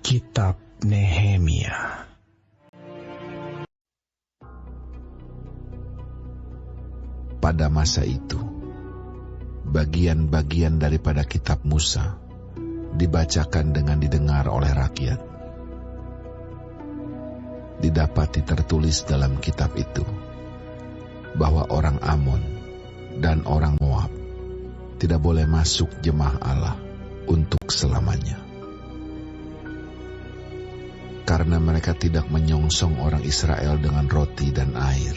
Kitab Nehemia. Pada masa itu, bagian-bagian daripada kitab Musa dibacakan dengan didengar oleh rakyat. Didapati tertulis dalam kitab itu bahwa orang Amon dan orang Moab tidak boleh masuk jemaah Allah untuk selamanya. Karena mereka tidak menyongsong orang Israel dengan roti dan air,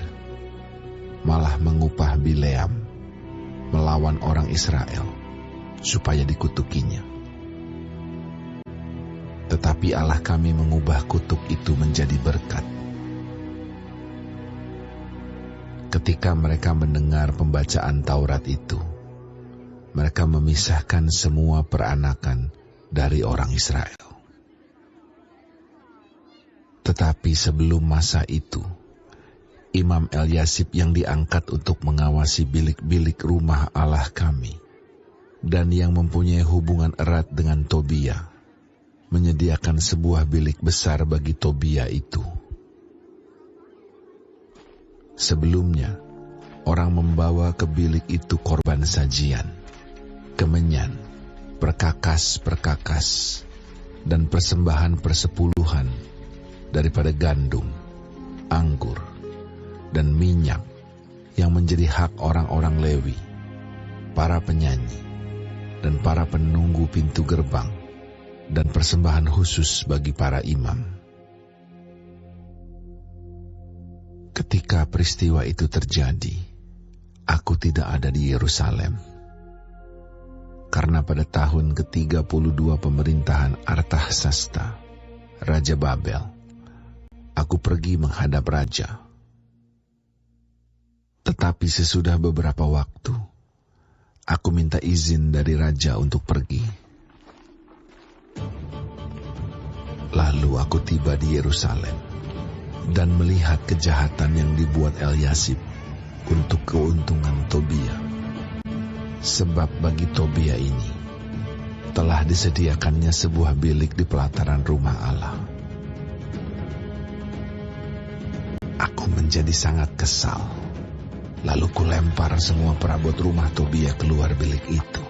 malah mengupah Bileam melawan orang Israel supaya dikutukinya. Tetapi Allah kami mengubah kutuk itu menjadi berkat. Ketika mereka mendengar pembacaan Taurat itu, mereka memisahkan semua peranakan dari orang Israel. Tetapi sebelum masa itu, Imam Eliasib yang diangkat untuk mengawasi bilik-bilik rumah Allah kami dan yang mempunyai hubungan erat dengan Tobia, menyediakan sebuah bilik besar bagi Tobia itu. Sebelumnya, orang membawa ke bilik itu korban sajian, kemenyan, perkakas-perkakas, dan persembahan persepuluhan daripada gandum, anggur, dan minyak yang menjadi hak orang-orang Lewi, para penyanyi, dan para penunggu pintu gerbang, dan persembahan khusus bagi para imam. Ketika peristiwa itu terjadi, aku tidak ada di Yerusalem. Karena pada tahun ke-32 pemerintahan Artahsasta, Raja Babel, aku pergi menghadap raja. Tetapi sesudah beberapa waktu, aku minta izin dari raja untuk pergi. Lalu aku tiba di Yerusalem dan melihat kejahatan yang dibuat Eliasib untuk keuntungan Tobia. Sebab bagi Tobia ini telah disediakannya sebuah bilik di pelataran rumah Allah. Aku menjadi sangat kesal. Lalu kulempar semua perabot rumah Tobia keluar bilik itu.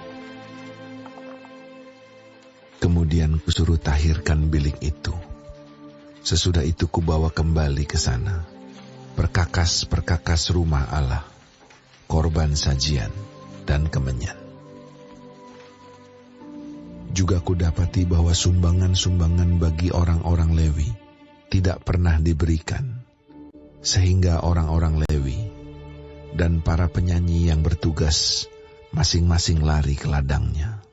Kemudian kusuruh tahirkan bilik itu. Sesudah itu kubawa kembali ke sana perkakas-perkakas rumah Allah, korban sajian, dan kemenyan. Juga kudapati bahwa sumbangan-sumbangan bagi orang-orang Lewi tidak pernah diberikan, sehingga orang-orang Lewi dan para penyanyi yang bertugas masing-masing lari ke ladangnya.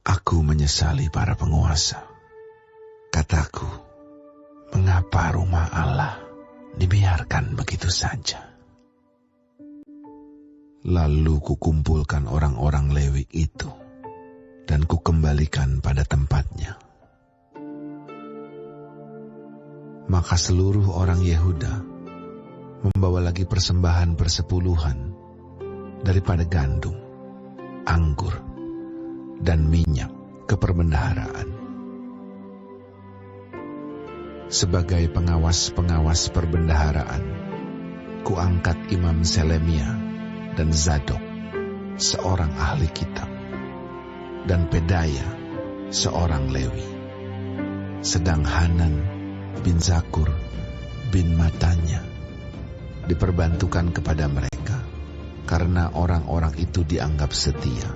Aku menyesali para penguasa. Kataku, mengapa rumah Allah dibiarkan begitu saja? Lalu kukumpulkan orang-orang Lewi itu dan kukembalikan pada tempatnya. Maka seluruh orang Yehuda membawa lagi persembahan persepuluhan daripada gandum, anggur, dan minyak ke perbendaharaan. Sebagai pengawas-pengawas perbendaharaan, kuangkat Imam Selemia dan Zadok, seorang ahli kitab, dan Pedaya, seorang Lewi. Sedang Hanan bin Zakur bin Matanya diperbantukan kepada mereka, karena orang-orang itu dianggap setia.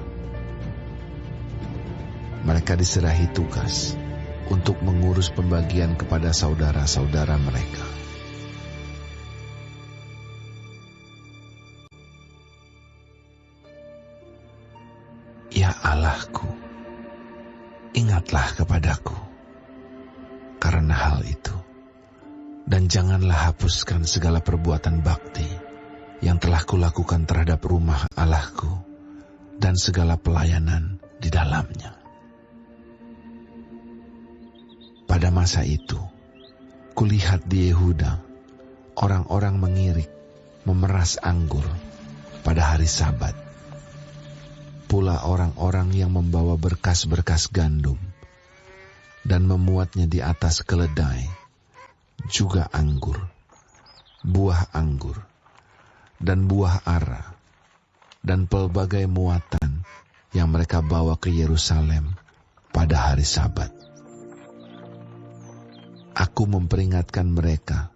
Mereka diserahi tugas untuk mengurus pembagian kepada saudara-saudara mereka. Ya Allahku, ingatlah kepadaku karena hal itu, dan janganlah hapuskan segala perbuatan bakti yang telah kulakukan terhadap rumah Allahku dan segala pelayanan di dalamnya. Pada masa itu, kulihat di Yehuda, orang-orang mengirik, memeras anggur pada hari Sabat. pula orang-orang yang membawa berkas-berkas gandum dan memuatnya di atas keledai, juga anggur, buah anggur, dan buah ara, dan pelbagai muatan yang mereka bawa ke Yerusalem pada hari Sabat. Aku memperingatkan mereka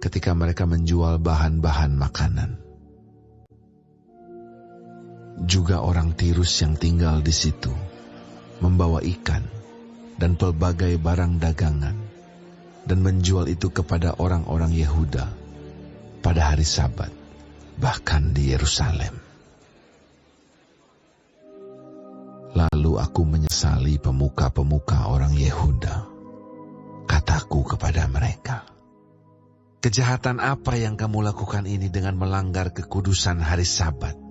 ketika mereka menjual bahan-bahan makanan. Juga orang Tirus yang tinggal di situ membawa ikan dan pelbagai barang dagangan dan menjual itu kepada orang-orang Yehuda pada hari Sabat, bahkan di Yerusalem. Lalu aku menyesali pemuka-pemuka orang Yehuda. Kataku kepada mereka, kejahatan apa yang kamu lakukan ini dengan melanggar kekudusan hari Sabat?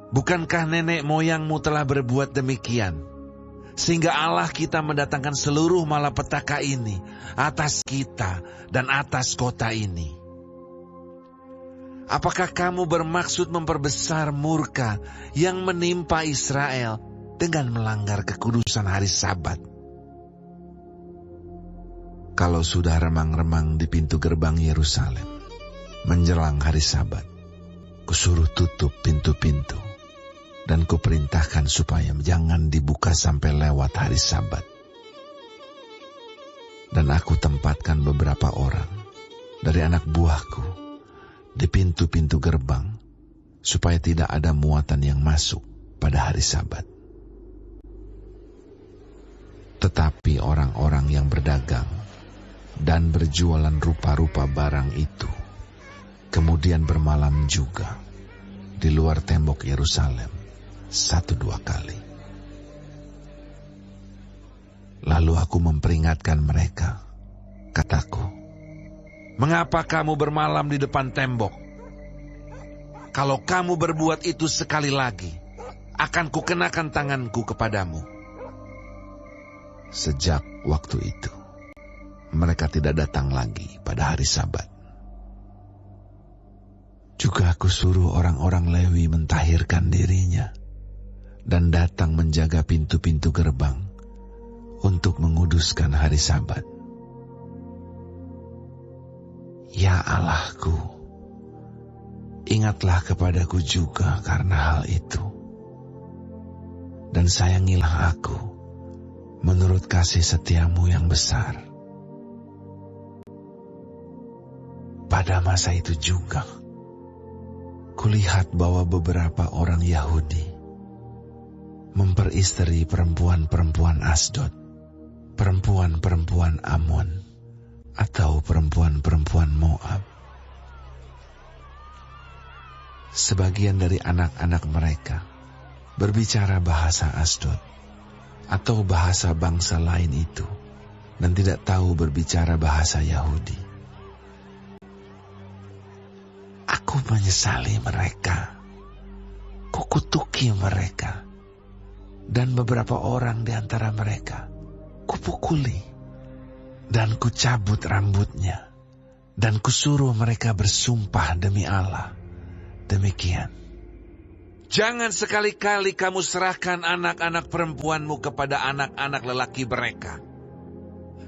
Bukankah nenek moyangmu telah berbuat demikian, sehingga Allah kita mendatangkan seluruh malapetaka ini atas kita dan atas kota ini? Apakah kamu bermaksud memperbesar murka yang menimpa Israel dengan melanggar kekudusan hari Sabat? Kalau sudah remang-remang di pintu gerbang Yerusalem menjelang hari Sabat, kusuruh tutup pintu-pintu dan kuperintahkan supaya jangan dibuka sampai lewat hari Sabat. Dan aku tempatkan beberapa orang dari anak buahku di pintu-pintu gerbang, supaya tidak ada muatan yang masuk pada hari Sabat. Tetapi orang-orang yang berdagang dan berjualan rupa-rupa barang itu kemudian bermalam juga di luar tembok Yerusalem 1-2 kali. Lalu aku memperingatkan mereka. Kataku, mengapa kamu bermalam di depan tembok? Kalau kamu berbuat itu sekali lagi, akan kukenakan tanganku kepadamu. Sejak waktu itu, mereka tidak datang lagi pada hari Sabat. Juga aku suruh orang-orang Lewi mentahirkan dirinya dan datang menjaga pintu-pintu gerbang untuk menguduskan hari Sabat. Ya Allahku, ingatlah kepadaku juga karena hal itu, dan sayangilah aku menurut kasih setiamu yang besar. Pada masa itu juga, kulihat bahwa beberapa orang Yahudi memperistri perempuan-perempuan Asdod, perempuan-perempuan Amon, atau perempuan-perempuan Moab. Sebagian dari anak-anak mereka berbicara bahasa Asdod atau bahasa bangsa lain itu, dan tidak tahu berbicara bahasa Yahudi. Aku menyesali mereka, kukutuki mereka, dan beberapa orang di antara mereka kupukuli, dan kucabut rambutnya, dan kusuruh mereka bersumpah demi Allah. Demikian. Jangan sekali-kali kamu serahkan anak-anak perempuanmu kepada anak-anak lelaki mereka,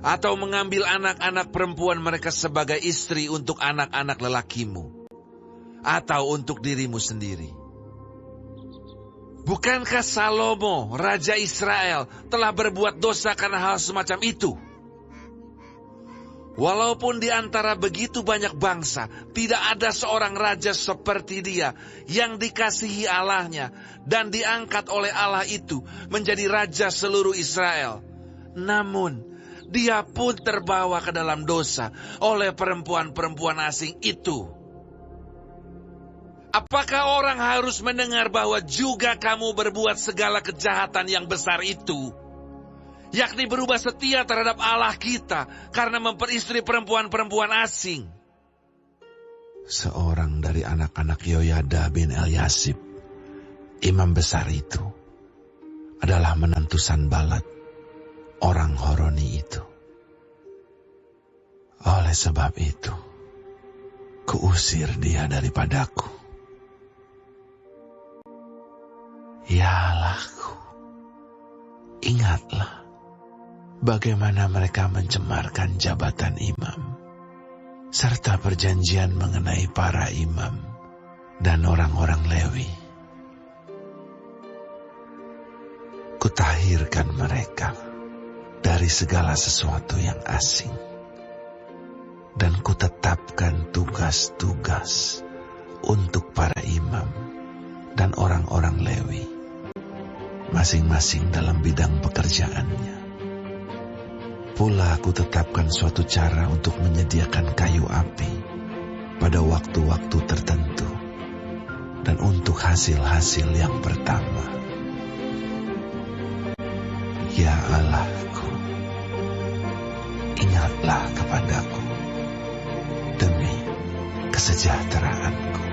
atau mengambil anak-anak perempuan mereka sebagai istri untuk anak-anak lelakimu, atau untuk dirimu sendiri. Bukankah Salomo, Raja Israel, telah berbuat dosa karena hal semacam itu? Walaupun di antara begitu banyak bangsa, tidak ada seorang raja seperti dia yang dikasihi Allahnya dan diangkat oleh Allah itu menjadi raja seluruh Israel. Namun, dia pun terbawa ke dalam dosa oleh perempuan-perempuan asing itu. Apakah orang harus mendengar bahwa juga kamu berbuat segala kejahatan yang besar itu, yakni berubah setia terhadap Allah kita karena memperistri perempuan-perempuan asing? Seorang dari anak-anak Yoyada bin Eliasib, imam besar itu, adalah menantu Sanbalat, orang Horoni itu. Oleh sebab itu, kuusir dia daripadaku. Ya Allahku, ingatlah bagaimana mereka mencemarkan jabatan imam, serta perjanjian mengenai para imam dan orang-orang Lewi. Kutahirkan mereka dari segala sesuatu yang asing, dan kutetapkan tugas-tugas untuk para imam dan orang-orang Lewi, masing-masing dalam bidang pekerjaannya. Pula aku tetapkan suatu cara untuk menyediakan kayu api pada waktu-waktu tertentu dan untuk hasil-hasil yang pertama. Ya Allahku, ingatlah kepadaku demi kesejahteraanku.